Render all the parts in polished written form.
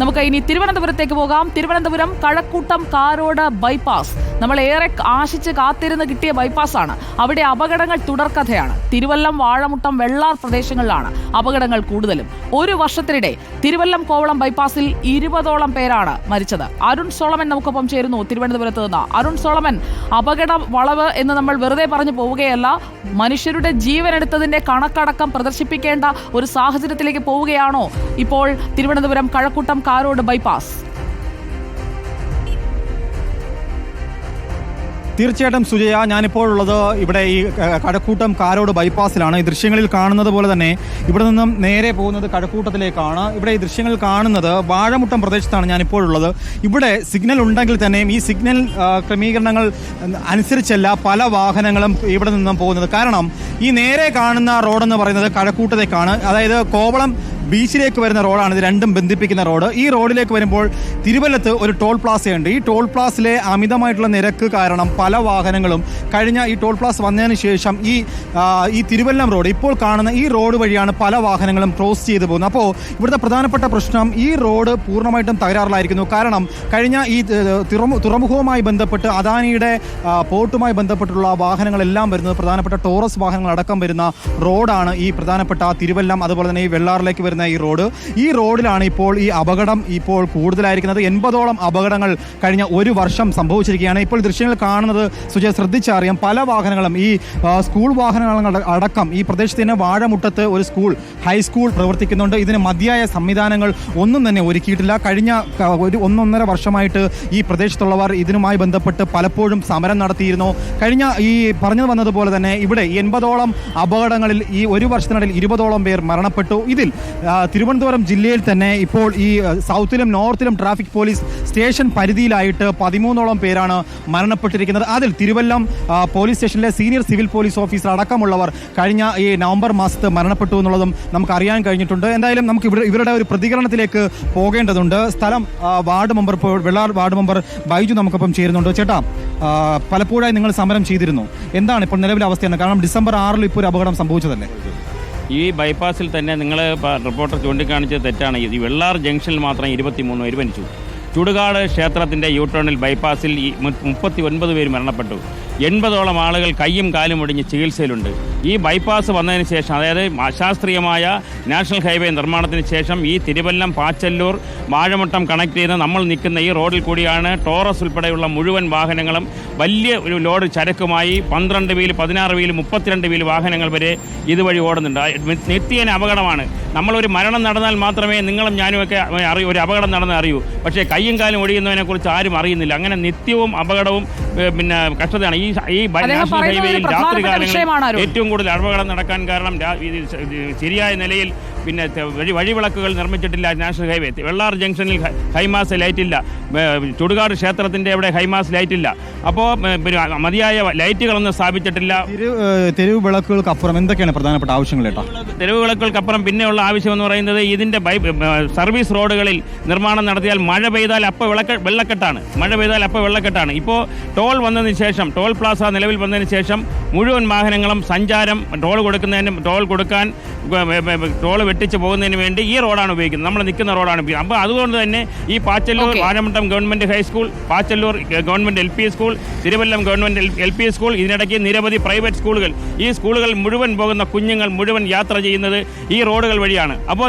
നമുക്ക് ഇനി തിരുവനന്തപുരത്തേക്ക് പോകാം. തിരുവനന്തപുരം കഴക്കൂട്ടം കാരോട് ബൈപ്പാസ് നമ്മൾ ഏറെ ആശിച്ച് കാത്തിരുന്ന് കിട്ടിയ ബൈപ്പാസാണ്. അവിടെ അപകടങ്ങൾ തുടർക്കഥയാണ്. തിരുവല്ലം, വാഴമുട്ടം, വെള്ളാർ പ്രദേശങ്ങളിലാണ് അപകടങ്ങൾ കൂടുതലും. ഒരു വർഷത്തിനിടെ തിരുവല്ലം കോവളം ബൈപ്പാസിൽ 20ഓളം പേരാണ് മരിച്ചത്. അരുൺ സോളമൻ നമുക്കൊപ്പം ചേരുന്നു തിരുവനന്തപുരത്ത് നിന്ന്. അരുൺ സോളമൻ, അപകട വളവ് എന്ന് നമ്മൾ വെറുതെ പറഞ്ഞു പോവുകയല്ല, മനുഷ്യരുടെ ജീവനെടുത്തതിന്റെ കണക്കടക്കം പ്രദർശിപ്പിക്കേണ്ട ഒരു സാഹചര്യത്തിലേക്ക് പോവുകയാണോ ഇപ്പോൾ തിരുവനന്തപുരം കഴക്കൂട്ടം കാരോട് ബൈപ്പാസ്? തീർച്ചയായിട്ടും സുജയ, ഞാനിപ്പോൾ ഉള്ളത് ഇവിടെ ഈ കഴക്കൂട്ടം കാരോട് ബൈപ്പാസിലാണ്. ഈ ദൃശ്യങ്ങളിൽ കാണുന്നത് പോലെ തന്നെ ഇവിടെ നിന്നും നേരെ പോകുന്നത് കഴക്കൂട്ടത്തിലേക്കാണ്. ഇവിടെ ഈ ദൃശ്യങ്ങൾ കാണുന്നത് വാഴമുട്ടം പ്രദേശത്താണ് ഞാനിപ്പോഴുള്ളത്. ഇവിടെ സിഗ്നൽ ഉണ്ടെങ്കിൽ തന്നെയും ഈ സിഗ്നൽ ക്രമീകരണങ്ങൾ അനുസരിച്ചല്ല പല വാഹനങ്ങളും ഇവിടെ നിന്നും പോകുന്നത്. കാരണം ഈ നേരെ കാണുന്ന റോഡെന്ന് പറയുന്നത് കഴക്കൂട്ടത്തേക്കാണ്. അതായത് കോവളം ബീച്ചിലേക്ക് വരുന്ന റോഡാണ്. ഇത് രണ്ടും ബന്ധിപ്പിക്കുന്ന റോഡ്. ഈ റോഡിലേക്ക് വരുമ്പോൾ തിരുവല്ലത്ത് ഒരു ടോൾ പ്ലാസയുണ്ട്. ഈ ടോൾ പ്ലാസിലെ അമിതമായിട്ടുള്ള നിരക്ക് കാരണം പല വാഹനങ്ങളും കഴിഞ്ഞ ഈ ടോൾ പ്ലാസ് വന്നതിന് ശേഷം ഈ തിരുവല്ലം റോഡ് ഇപ്പോൾ കാണുന്ന ഈ റോഡ് വഴിയാണ് പല വാഹനങ്ങളും ക്രോസ് ചെയ്തു പോകുന്നത്. അപ്പോൾ ഇവിടുത്തെ പ്രധാനപ്പെട്ട പ്രശ്നം ഈ റോഡ് പൂർണ്ണമായിട്ടും തകരാറിലായിരിക്കുന്നു. കാരണം കഴിഞ്ഞ ഈ തുറമുഖവുമായി ബന്ധപ്പെട്ട് അദാനിയുടെ പോർട്ടുമായി ബന്ധപ്പെട്ടുള്ള വാഹനങ്ങളെല്ലാം വരുന്നത് പ്രധാനപ്പെട്ട ടോറസ് വാഹനങ്ങൾ അടക്കം വരുന്ന റോഡാണ് ഈ പ്രധാനപ്പെട്ട തിരുവല്ലം, അതുപോലെ തന്നെ ഈ വെള്ളാറിലേക്ക് വരുന്ന ഈ റോഡിലാണ് ഇപ്പോൾ ഈ അപകടം ഇപ്പോൾ കൂടുതലായിരിക്കുന്നത്. 80ഓളം അപകടങ്ങൾ കഴിഞ്ഞ ഒരു വർഷം സംഭവിച്ചിരിക്കുകയാണ്. ഇപ്പോൾ ദൃശ്യങ്ങൾ കാണുന്നത് സുജയ ശ്രദ്ധിച്ചറിയാം, പല വാഹനങ്ങളും ഈ സ്കൂൾ വാഹനങ്ങൾ അടക്കം ഈ പ്രദേശത്ത് തന്നെ വാഴമുട്ടത്ത് ഒരു ഹൈസ്കൂൾ പ്രവർത്തിക്കുന്നുണ്ട്. ഇതിന് മതിയായ സംവിധാനങ്ങൾ ഒന്നും തന്നെ ഒരുക്കിയിട്ടില്ല. കഴിഞ്ഞ ഒരു 1.5 വർഷമായിട്ട് ഈ പ്രദേശത്തുള്ളവർ ഇതിനുമായി ബന്ധപ്പെട്ട് പലപ്പോഴും സമരം നടത്തിയിരുന്നു. കഴിഞ്ഞ ഈ പറഞ്ഞു വന്നതുപോലെ തന്നെ ഇവിടെ 80ഓളം അപകടങ്ങളിൽ ഈ ഒരു വർഷത്തിനിടയിൽ 20ഓളം പേർ മരണപ്പെട്ടു. ഇതിൽ തിരുവനന്തപുരം ജില്ലയിൽ തന്നെ ഇപ്പോൾ ഈ സൗത്തിലും നോർത്തിലും ട്രാഫിക് പോലീസ് സ്റ്റേഷൻ പരിധിയിലായിട്ട് 13ഓളം പേരാണ് മരണപ്പെട്ടിരിക്കുന്നത്. അതിൽ തിരുവല്ലം പോലീസ് സ്റ്റേഷനിലെ സീനിയർ സിവിൽ പോലീസ് ഓഫീസർ അടക്കമുള്ളവർ കഴിഞ്ഞ ഈ നവംബർ മാസത്ത് മരണപ്പെട്ടു എന്നുള്ളതും നമുക്ക് അറിയാൻ കഴിഞ്ഞിട്ടുണ്ട്. എന്തായാലും നമുക്ക് ഇവരുടെ ഒരു പ്രതികരണത്തിലേക്ക് പോകേണ്ടതുണ്ട്. സ്ഥലം ward member, Vellar ward member Baiju നമുക്കൊപ്പം ചേരുന്നുണ്ട്. ചേട്ടാ, പലപ്പോഴായി നിങ്ങൾ സമരം ചെയ്തിരുന്നു. എന്താണ് ഇപ്പോൾ നിലവിലെ അവസ്ഥയാണ്? കാരണം ഡിസംബർ 6 ഇപ്പോൾ ഒരു അപകടം സംഭവിച്ചതല്ലേ? ഈ ബൈപ്പാസിൽ തന്നെ നിങ്ങൾ റിപ്പോർട്ടർ ചൂണ്ടിക്കാണിച്ചത് തെറ്റാണ്. ഈ വെള്ളാർ ജംഗ്ഷനിൽ മാത്രം 23 പേര് മരിച്ചു. ചുടുകാട് ക്ഷേത്രത്തിൻ്റെ യൂട്ടേണിൽ ബൈപ്പാസിൽ 39 പേര് മരണപ്പെട്ടു. 80ഓളം ആളുകൾ കയ്യും കാലും ഒടിഞ്ഞ് ചികിത്സയിലുണ്ട്. ഈ ബൈപ്പാസ് വന്നതിന് ശേഷം, അതായത് അശാസ്ത്രീയമായ നാഷണൽ ഹൈവേ നിർമ്മാണത്തിന് ശേഷം ഈ തിരുവല്ലം, പാച്ചല്ലൂർ, വാഴമുട്ടം കണക്ട് ചെയ്ത് നമ്മൾ നിൽക്കുന്ന ഈ റോഡിൽ കൂടിയാണ് ടോറസ് ഉൾപ്പെടെയുള്ള മുഴുവൻ വാഹനങ്ങളും വലിയ ഒരു ലോഡ് ചരക്കുമായി 12 വീൽ, 16 വീൽ, 32 വീൽ വാഹനങ്ങൾ വരെ ഇതുവഴി ഓടുന്നുണ്ട്. നിത്യേന അപകടമാണ്. നമ്മളൊരു മരണം നടന്നാൽ മാത്രമേ നിങ്ങളും ഞാനുമൊക്കെ ഒരു അപകടം നടന്ന് അറിയൂ. പക്ഷേ കയ്യും കാലും ഒടിയുന്നതിനെക്കുറിച്ച് ആരും അറിയുന്നില്ല. അങ്ങനെ നിത്യവും അപകടവും പിന്നെ കഷ്ടതയാണ്. ഈ നാഷണൽ ഹൈവേയിൽ രാത്രികാലങ്ങളിൽ ഏറ്റവും കൂടുതൽ അപകടം നടക്കാൻ കാരണം ശരിയായ നിലയിൽ പിന്നെ വഴിവിളക്കുകൾ നിർമ്മിച്ചിട്ടില്ല. നാഷണൽ ഹൈവേ വെള്ളാർ ജംഗ്ഷനിൽ ഹൈമാസ് ലൈറ്റില്ല, ചുടുകാട് ക്ഷേത്രത്തിൻ്റെ അവിടെ ഹൈമാസ് ലൈറ്റില്ല. അപ്പോൾ മതിയായ ലൈറ്റുകളൊന്നും സ്ഥാപിച്ചിട്ടില്ല. തെരുവ് വിളക്കുകൾക്കപ്പുറം എന്തൊക്കെയാണ് പ്രധാനപ്പെട്ട ആവശ്യങ്ങൾ? തെരുവ് വിളക്കുകൾക്കപ്പുറം പിന്നെയുള്ള ആവശ്യം എന്ന് പറയുന്നത് ഇതിൻ്റെ സർവീസ് റോഡുകളിൽ നിർമ്മാണം നടത്തിയാൽ മഴ പെയ്താൽ അപ്പോൾ വെള്ളക്കെട്ടാണ്. ഇപ്പോൾ ടോൾ വന്നതിന് ശേഷം, ടോൾ പ്ലാസ നിലവിൽ വന്നതിന് ശേഷം മുഴുവൻ വാഹനങ്ങളും സഞ്ചാരം ടോൾ വെട്ടിച്ച് പോകുന്നതിന് വേണ്ടി ഈ റോഡാണ് ഉപയോഗിക്കുന്നത്. നമ്മൾ നിൽക്കുന്ന റോഡാണ് ഉപയോഗിക്കുന്നത്. അപ്പോൾ അതുകൊണ്ട് തന്നെ ഈ Pachallur Vazhamuttam government high school, Pachallur government LP school, Thiruvallam government LP school, ഇതിനിടയ്ക്ക് നിരവധി പ്രൈവറ്റ് സ്കൂളുകൾ, ഈ സ്കൂളുകൾ മുഴുവൻ പോകുന്ന കുഞ്ഞുങ്ങൾ മുഴുവൻ യാത്ര ചെയ്യുന്നത് ഈ റോഡുകൾ വഴിയാണ്. അപ്പോൾ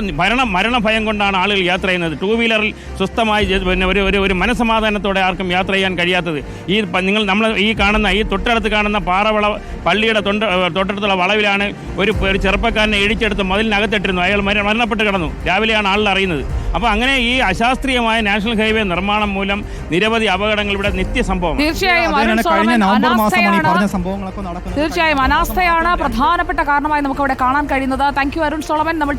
മരണഭയം കൊണ്ടാണ് ആളുകൾ യാത്ര ചെയ്യുന്നത്. 2 വീലറിൽ സ്വസ്ഥമായി പിന്നെ ഒരു മനസമാധാനത്തോടെ ആർക്കും യാത്ര ചെയ്യാൻ കഴിയാത്തത്. നമ്മൾ ഈ തൊട്ടടുത്ത് കാണുന്ന പാറവള പള്ളിയുടെ തൊട്ടടുത്തുള്ള വളവിലാണ് ഒരു ചെറുപ്പക്കാരനെ ഇടിച്ചെടുത്ത് മതിലിനകത്തിട്ടിരുന്നു. അയാൾ മരണപ്പെട്ട് കിടന്നു. രാവിലെയാണ് ആളുകൾ അറിയുന്നത്. അപ്പോൾ അങ്ങനെ ഈ അശാസ്ത്രീയമായ നാഷണൽ ഹൈവേ നിർമ്മാണം മൂലം നിരവധി അപകടങ്ങൾ ഇവിടെ നിത്യസംഭവം. തീർച്ചയായും അനാസ്ഥയാണ് പ്രധാനപ്പെട്ട കാരണമായി നമുക്ക് അവിടെ കാണാൻ കഴിയുന്നത്. Thank you Arun Solomon. നമ്മൾ